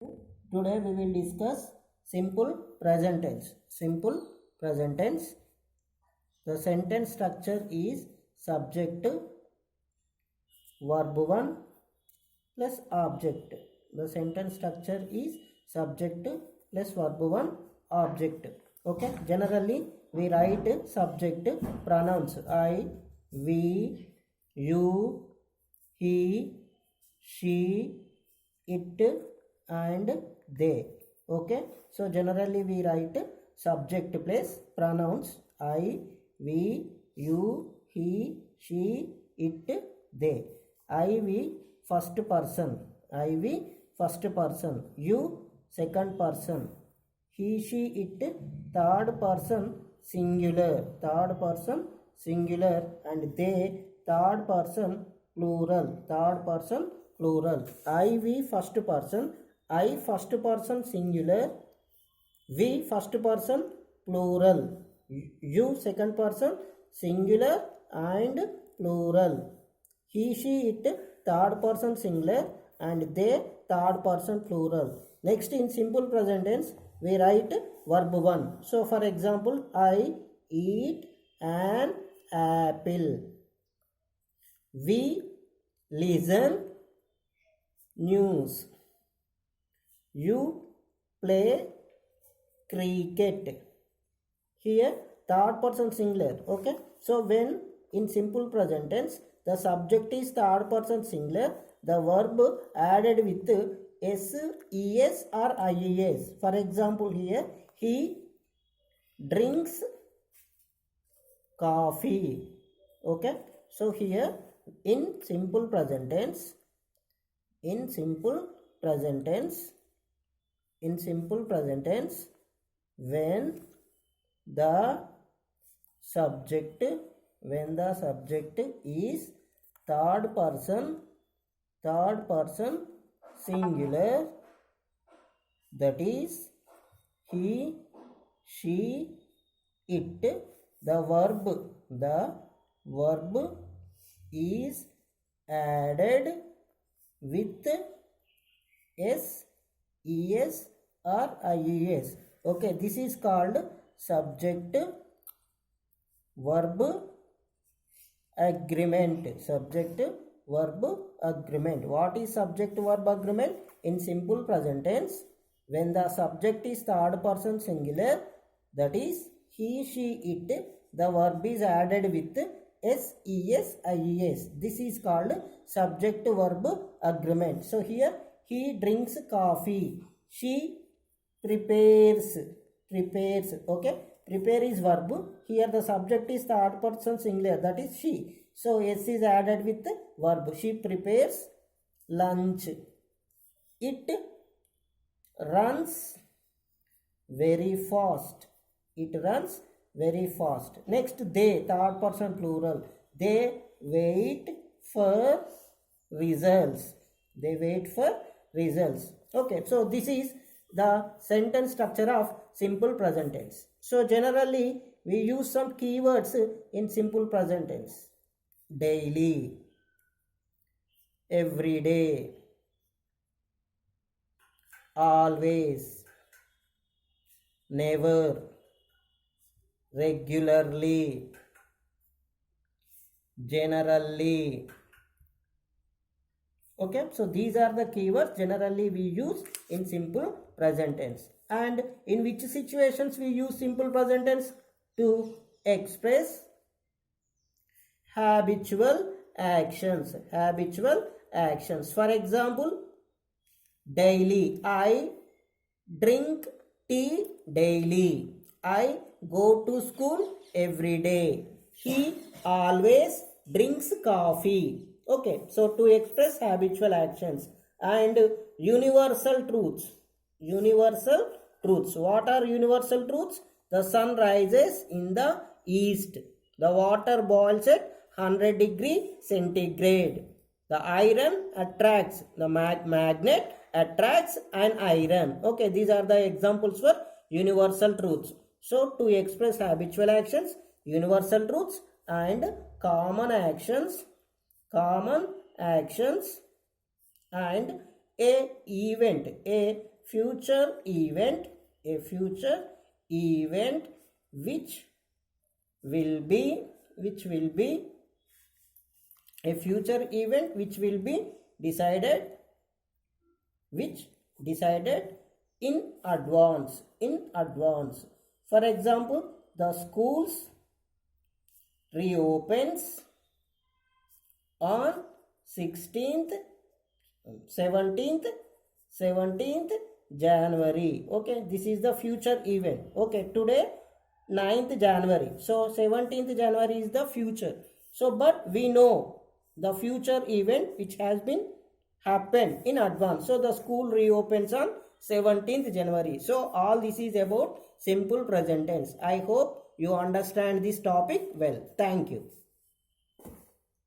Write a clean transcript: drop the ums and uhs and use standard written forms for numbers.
Today we will discuss simple present tense. Simple present tense. The sentence structure is subject, verb 1 plus object. The sentence structure is subject plus verb 1 object. Okay. Generally we write subject pronouns I, we, you, he, she, it and they. Okay, so generally we write subject plus pronouns I, we, you, he, she, it, they. I, we first person, I, we first person, you second person, he, she, it third person singular, and they third person plural. I, we first person, I first person singular, we first person plural, you second person singular and plural, he, she, it third person singular and they third person plural. Next, in simple present tense we write verb 1. So for example, I eat an apple, we listen news, you play cricket. Here third person singular. Okay, so when in simple present tense the subject is third person singular, the verb added with s, es or ies. For example, here he drinks coffee. Okay, so here in simple present tense when the subject is third person singular, that is he, she, it, the verb is added with s, es or ies. Okay, this is called subject verb agreement. What is subject verb agreement? In simple present tense, when the subject is third person singular, that is he, she, it, the verb is added with s, es, ies. This is called subject verb agreement. So here he drinks coffee, she prepares. Okay, prepare is verb. Here the subject is third person singular, that is she. So s is added with verb. She prepares lunch. It runs very fast. Next, they third person plural. They wait for results. Okay, so this is the sentence structure of simple present tense. So generally we use some keywords in simple present tense. Daily, every day, always, never, regularly, generally. Okay, so these are the keywords generally we use in simple present tense. And in which situations we use simple present tense? To express habitual actions. For example, daily, I drink tea daily, I go to school every day, he always drinks coffee. Okay, so to express habitual actions. And universal truths. What are universal truths? The sun rises in the east, the water boils at 100 degree centigrade, the iron attracts, the magnet attracts an iron. Okay, these are the examples for universal truths. So to express habitual actions, universal truths, and common actions, and a future event, a future event which will be a future event which will be decided in advance. For example, the schools reopens on 16th 17th January. Okay, this is the future event. Okay, today 9th January, so 17th January is the future. So but we know the future event which has been happened in advance. So the school reopens on 17th January. So all this is about simple present tense. I hope you understand this topic well. Thank you.